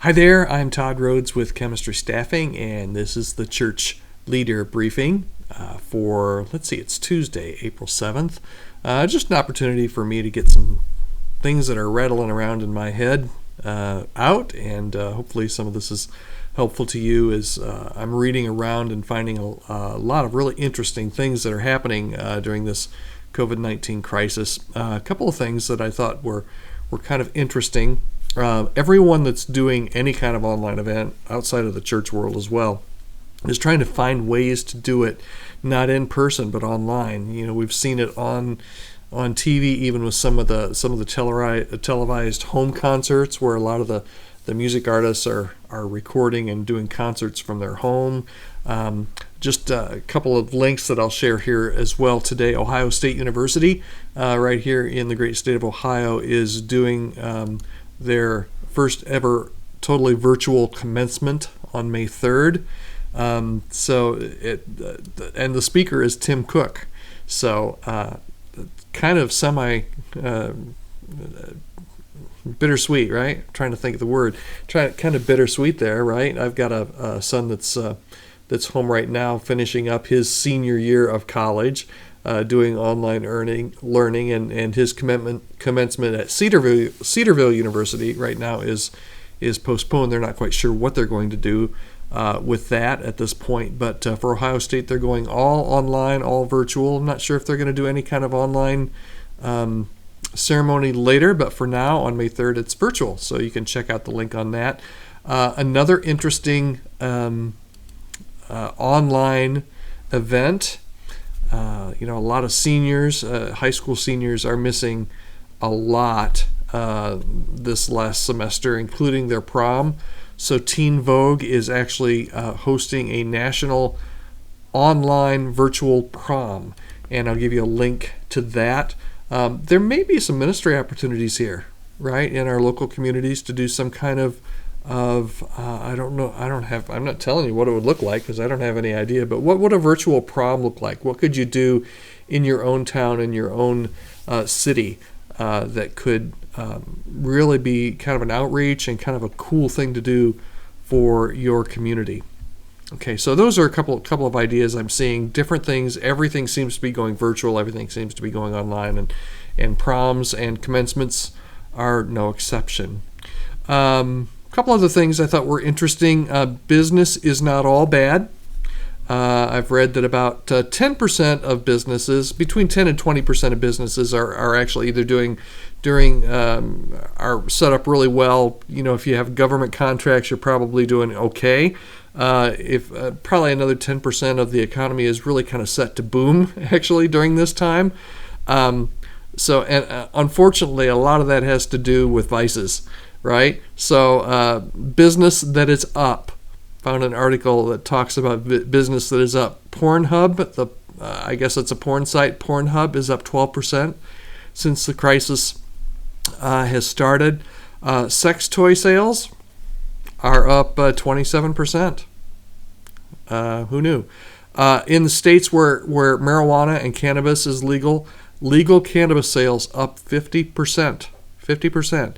Hi there, I'm Todd Rhodes with Chemistry Staffing, and this is the Church Leader Briefing for, it's Tuesday, April 7th. Just an opportunity for me to get some things that are rattling around in my head out, and hopefully some of this is helpful to you as I'm reading around and finding a lot of really interesting things that are happening during this COVID-19 crisis. A couple of things that I thought were kind of interesting. Everyone that's doing any kind of online event outside of the church world as well is trying to find ways to do it not in person but online. You know, we've seen it on TV, even with some of the televised home concerts where a lot of the music artists are recording and doing concerts from their home. Just a couple of links that I'll share here as well today. Ohio State University, right here in the great state of Ohio, is doing their first ever totally virtual commencement on May 3rd. And the speaker is Tim Cook. So kind of semi bittersweet, right? Trying to think of the word. Kind of bittersweet there, right? I've got a son that's home right now, finishing up his senior year of college, doing online learning, and his commencement at Cedarville University right now is postponed. They're not quite sure what they're going to do with that at this point. But for Ohio State, they're going all online, all virtual. I'm not sure if they're going to do any kind of online ceremony later, but for now, on May 3rd, it's virtual. So you can check out the link on that. Another interesting online event. A lot of seniors, high school seniors, are missing a lot this last semester, including their prom. So Teen Vogue is actually hosting a national online virtual prom, and I'll give you a link to that. There may be some ministry opportunities here, right, in our local communities to do some kind of I don't know. I'm not telling you what it would look like because I don't have any idea. But what would a virtual prom look like? What could you do in your own town, in your own city, that could really be kind of an outreach and kind of a cool thing to do for your community? Okay, so those are a couple of ideas I'm seeing. Different things. Everything seems to be going virtual. Everything seems to be going online, and proms and commencements are no exception. Couple other things I thought were interesting. Business is not all bad. I've read that about 10% of businesses, between 10 and 20% of businesses are actually either are set up really well. You know, if you have government contracts, you're probably doing okay. If probably another 10% of the economy is really kind of set to boom actually during this time. Unfortunately, a lot of that has to do with vices. Right? So business that is up. Found an article that talks about business that is up. Pornhub, I guess it's a porn site. Pornhub is up 12% since the crisis has started. Sex toy sales are up 27%. Who knew? In the states where marijuana and cannabis is legal cannabis sales up 50%. 50%.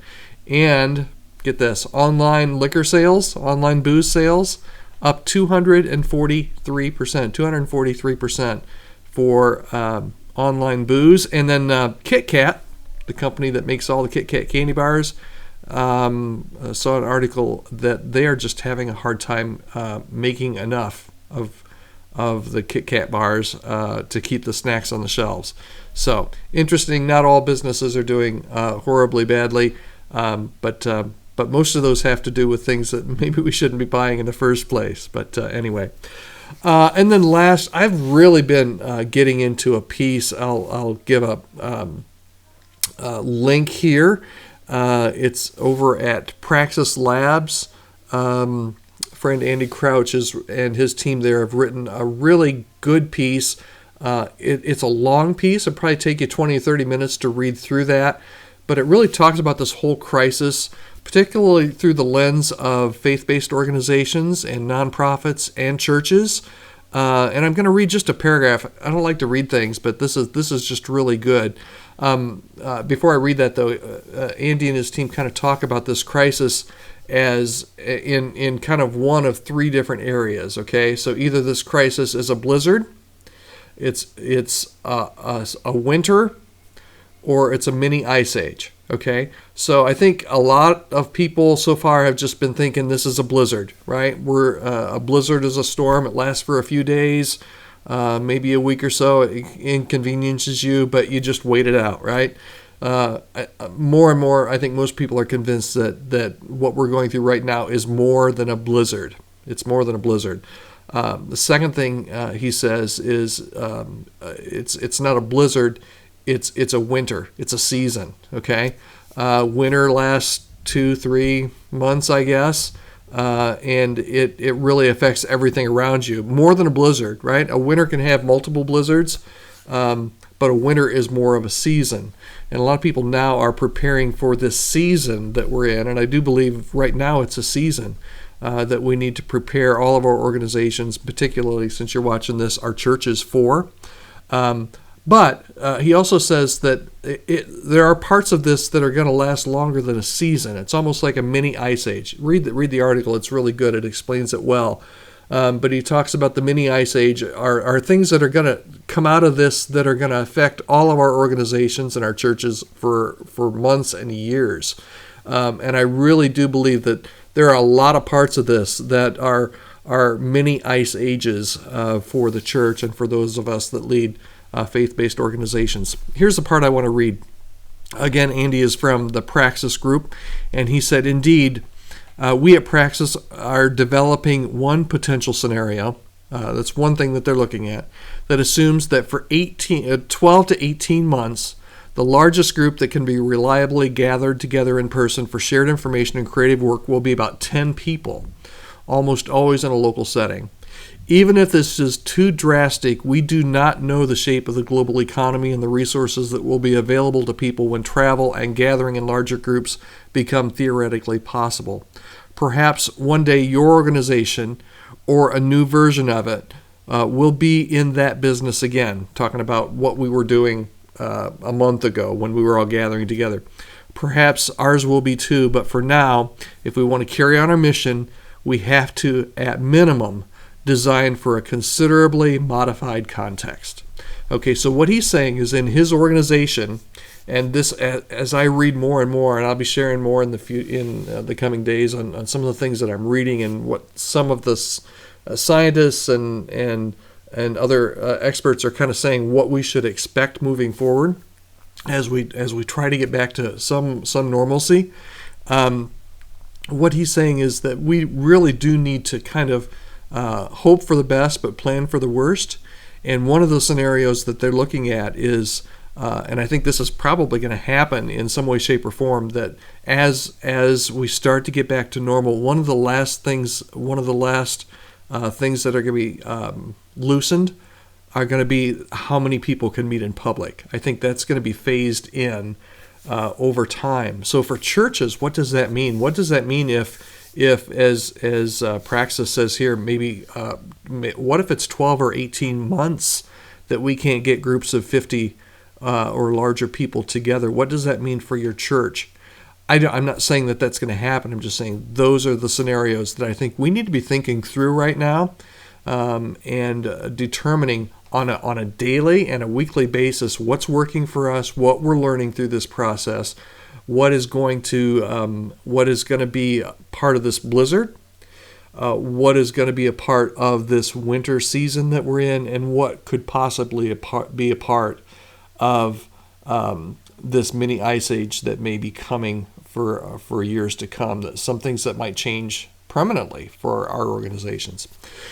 And get this, online liquor sales, online booze sales, up 243% for online booze. And then Kit Kat, the company that makes all the Kit Kat candy bars, saw an article that they are just having a hard time making enough of the Kit Kat bars to keep the snacks on the shelves. So interesting. Not all businesses are doing horribly badly. But most of those have to do with things that maybe we shouldn't be buying in the first place. But anyway. And then last, I've really been getting into a piece. I'll give a link here. It's over at Praxis Labs. Friend Andy Crouch and his team there have written a really good piece. It's a long piece. It'll probably take you 20 or 30 minutes to read through that. But it really talks about this whole crisis, particularly through the lens of faith-based organizations and nonprofits and churches. And I'm going to read just a paragraph. I don't like to read things, but this is just really good. Before I read that, though, Andy and his team kind of talk about this crisis as in kind of one of three different areas. Okay, so either this crisis is a blizzard, it's a winter, or it's a mini ice age. Okay, so I think a lot of people so far have just been thinking this is a blizzard, right? A blizzard is a storm. It lasts for a few days, maybe a week or so. It inconveniences you, but you just wait it out, right? More and more, I think most people are convinced that what we're going through right now is more than a blizzard. It's more than a blizzard. The second thing he says is it's not a blizzard. It's a winter. It's a season. Okay, winter lasts 2-3 months, I guess, and it really affects everything around you more than a blizzard, right? A winter can have multiple blizzards, but a winter is more of a season. And a lot of people now are preparing for this season that we're in, and I do believe right now it's a season that we need to prepare all of our organizations, particularly since you're watching this, our churches for. But he also says that there are parts of this that are going to last longer than a season. It's almost like a mini ice age. Read the article. It's really good. It explains it well. But he talks about the mini ice age are things that are going to come out of this that are going to affect all of our organizations and our churches for months and years. And I really do believe that there are a lot of parts of this that are mini ice ages for the church and for those of us that lead faith-based organizations. Here's the part I want to read. Again, Andy is from the Praxis group, and he said, indeed, we at Praxis are developing one potential scenario. That's one thing that they're looking at, that assumes that for 12 to 18 months, the largest group that can be reliably gathered together in person for shared information and creative work will be about 10 people, almost always in a local setting. Even if this is too drastic, we do not know the shape of the global economy and the resources that will be available to people when travel and gathering in larger groups become theoretically possible. Perhaps one day your organization or a new version of it will be in that business again, talking about what we were doing a month ago when we were all gathering together. Perhaps ours will be too, but for now, if we want to carry on our mission, we have to, at minimum, design for a considerably modified context. Okay, so what he's saying is in his organization, and this, as I read more and more, and I'll be sharing more in the coming days on some of the things that I'm reading and what some of the scientists and other experts are kind of saying what we should expect moving forward as we try to get back to some normalcy. What he's saying is that we really do need to kind of hope for the best, but plan for the worst. And one of the scenarios that they're looking at is, and I think this is probably going to happen in some way, shape, or form, that as we start to get back to normal, one of the last things that are going to be loosened are going to be how many people can meet in public. I think that's going to be phased in over time. So for churches, what does that mean? What does that mean if as Praxis says here, maybe what if it's 12 or 18 months that we can't get groups of 50 or larger people together? What does that mean for your church? I'm not saying that that's going to happen. I'm just saying those are the scenarios that I think we need to be thinking through right now, and determining on a daily and a weekly basis what's working for us, what we're learning through this process, what is going to be part of this blizzard, what is going to be a part of this winter season that we're in, and what could possibly be a part of this mini ice age that may be coming for years to come. Some things that might change permanently for our organizations.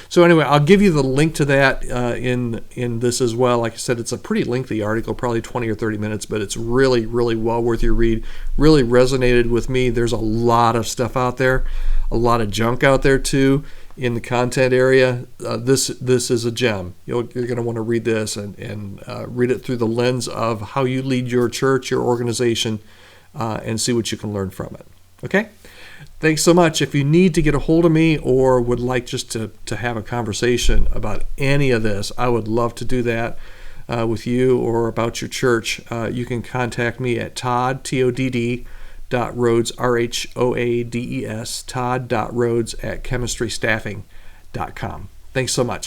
So anyway, I'll give you the link to that in this as well. Like I said, it's a pretty lengthy article, probably 20 or 30 minutes, but it's really, really well worth your read. Really resonated with me. There's a lot of stuff out there, a lot of junk out there too in the content area. This is a gem. You're going to want to read this and read it through the lens of how you lead your church, your organization, and see what you can learn from it. Okay? Thanks so much. If you need to get a hold of me or would like just to have a conversation about any of this, I would love to do that. with you or about your church, you can contact me at Todd, Todd, Rhodes, Rhoades, Todd.Rhodes at chemistrystaffing.com. Thanks so much.